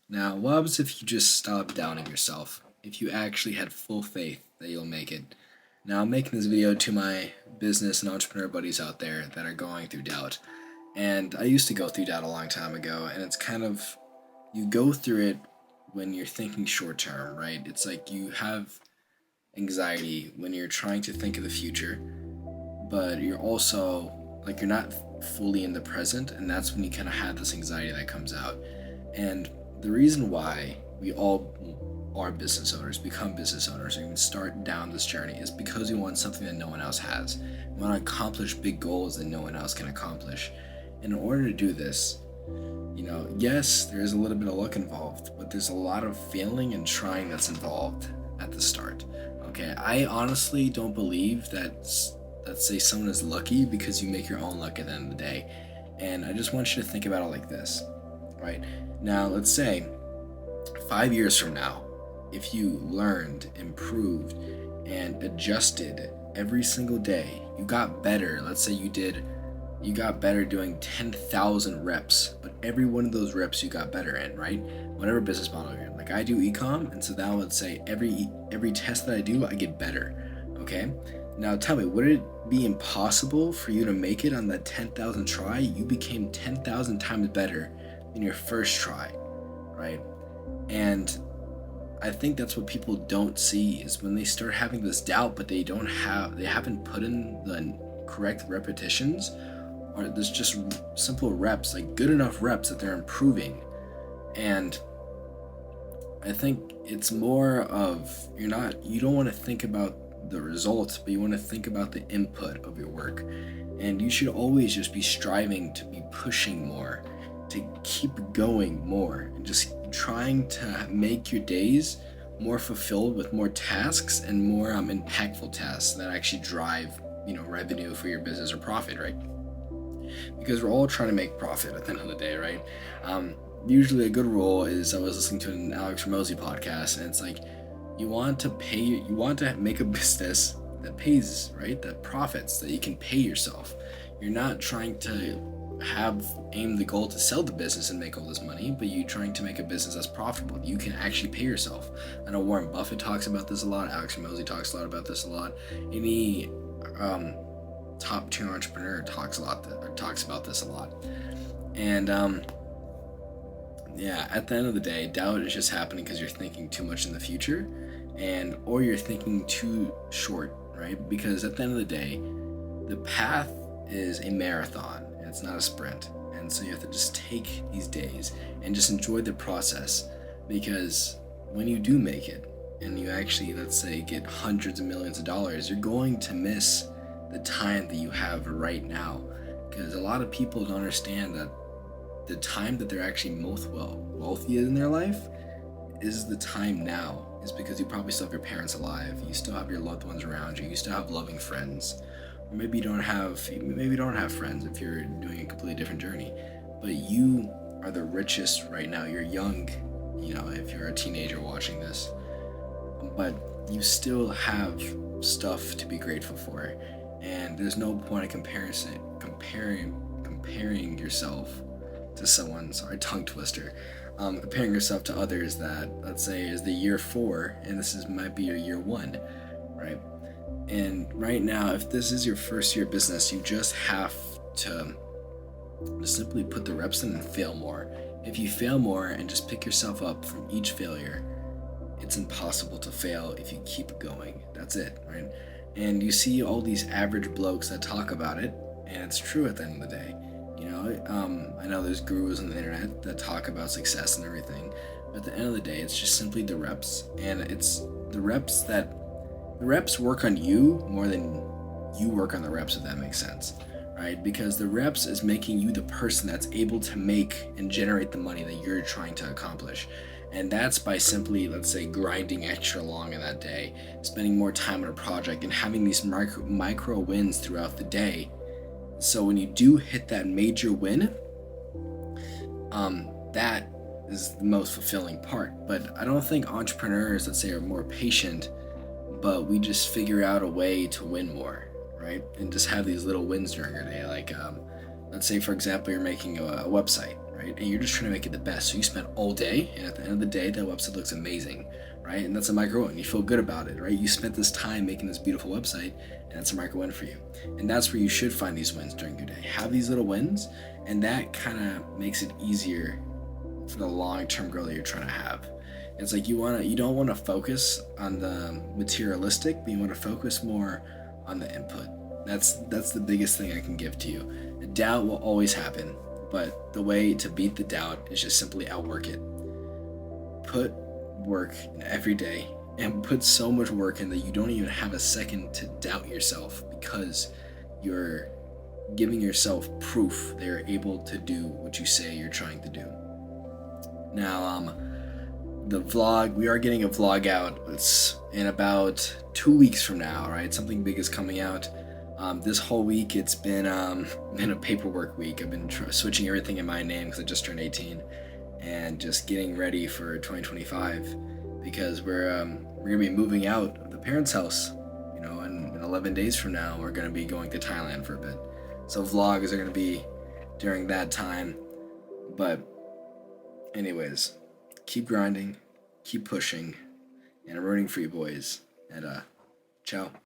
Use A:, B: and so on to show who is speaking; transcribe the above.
A: Now, what happens if you just stop doubting yourself? If you actually had full faith that you'll make it? Now, I'm making this video to my business and entrepreneur buddies out there that are going through doubt. And I used to go through doubt a long time ago, and it's kind of, you go through it when you're thinking short term, right? It's like you have anxiety when you're trying to think of the future, but you're also like you're not fully in the present, and that's when you kind of have this anxiety that comes out. And the reason why we all are business owners, become business owners, or even start down this journey is because we want something that no one else has. We want to accomplish big goals that no one else can accomplish. And in order to do this, yes, there is a little bit of luck involved, but there's a lot of failing and trying that's involved at the start. Okay, I honestly don't believe that, let's say, someone is lucky because you make your own luck at the end of the day. And I just want you to think about it like this, right? Now, let's say 5 years from now, if you learned, improved, and adjusted every single day, you got better. Let's say you got better doing 10,000 reps, but every one of those reps you got better in, right? Whatever business model you're in. Like I do ecom, and so that would say every test that I do, I get better. Okay? Now tell me, would it be impossible for you to make it on that 10,000 try? You became 10,000 times better in your first try, right? And I think that's what people don't see is when they start having this doubt, but they haven't put in the correct repetitions, or there's just simple reps, like good enough reps that they're improving. And I think it's more of you don't want to think about the results, but you want to think about the input of your work. And you should always just be striving to be pushing more, to keep going more, and just trying to make your days more fulfilled with more tasks and more impactful tasks that actually drive revenue for your business or profit, right? Because we're all trying to make profit at the end of the day, right? Usually a good rule is, I was listening to an Alex Ramosi podcast, and it's like you want to make a business that pays, right? That profits, that you can pay yourself. You're not trying to aim the goal to sell the business and make all this money, but you trying to make a business that's profitable. You can actually pay yourself. I know Warren Buffett talks about this a lot. Alex Ramosi talks a lot about this a lot. Any top tier entrepreneur talks about this a lot. And yeah, at the end of the day, doubt is just happening because you're thinking too much in the future, or you're thinking too short, right? Because at the end of the day, the path is a marathon and it's not a sprint. And so you have to just take these days and just enjoy the process, because when you do make it and you actually, let's say, get hundreds of millions of dollars, you're going to miss the time that you have right now, because a lot of people don't understand that the time that they're actually most wealthy in their life is the time now, is because you probably still have your parents alive, you still have your loved ones around you still have loving friends, or maybe you don't have friends if you're doing a completely different journey, but you are the richest right now. You're young, if you're a teenager watching this, but you still have stuff to be grateful for, and there's no point in comparing yourself to someone, sorry, tongue twister, comparing yourself to others that, let's say, is the year 4 and might be your year 1, right? And right now, if this is your first year business, you just have to simply put the reps in and fail more. If you fail more and just pick yourself up from each failure, it's impossible to fail if you keep going. That's it, right? And you see all these average blokes that talk about it, and it's true at the end of the day. I know there's gurus on the internet that talk about success and everything, but at the end of the day, it's just simply the reps, and it's the reps work on you more than you work on the reps, if that makes sense, right? Because the reps is making you the person that's able to make and generate the money that you're trying to accomplish. And that's by simply, let's say, grinding extra long in that day, spending more time on a project, and having these micro wins throughout the day. So when you do hit that major win, that is the most fulfilling part. But I don't think entrepreneurs, let's say, are more patient, but we just figure out a way to win more, right? And just have these little wins during your day. Like, let's say, for example, you're making a website, right? right? And you're just trying to make it the best. So you spent all day, and at the end of the day, that website looks amazing, right? And that's a micro win. You feel good about it, right? You spent this time making this beautiful website, and that's a micro win for you. And that's where you should find these wins during your day. Have these little wins, and that kind of makes it easier for the long-term goal that you're trying to have. It's like you don't want to focus on the materialistic, but you want to focus more on the input. That's the biggest thing I can give to you. Doubt will always happen, but the way to beat the doubt is just simply outwork it. Put work in every day, and put so much work in that you don't even have a second to doubt yourself, because you're giving yourself proof that you're able to do what you say you're trying to do. Now, the vlog, we are getting a vlog out. It's in about 2 weeks from now, right? Something big is coming out. This whole week it's been a paperwork week. I've been switching everything in my name because I just turned 18, and just getting ready for 2025, because we're gonna be moving out of the parents' house. You know, and in 11 days from now, we're gonna be going to Thailand for a bit. So vlogs are gonna be during that time. But anyways, keep grinding, keep pushing, and I'm rooting for you boys. And ciao.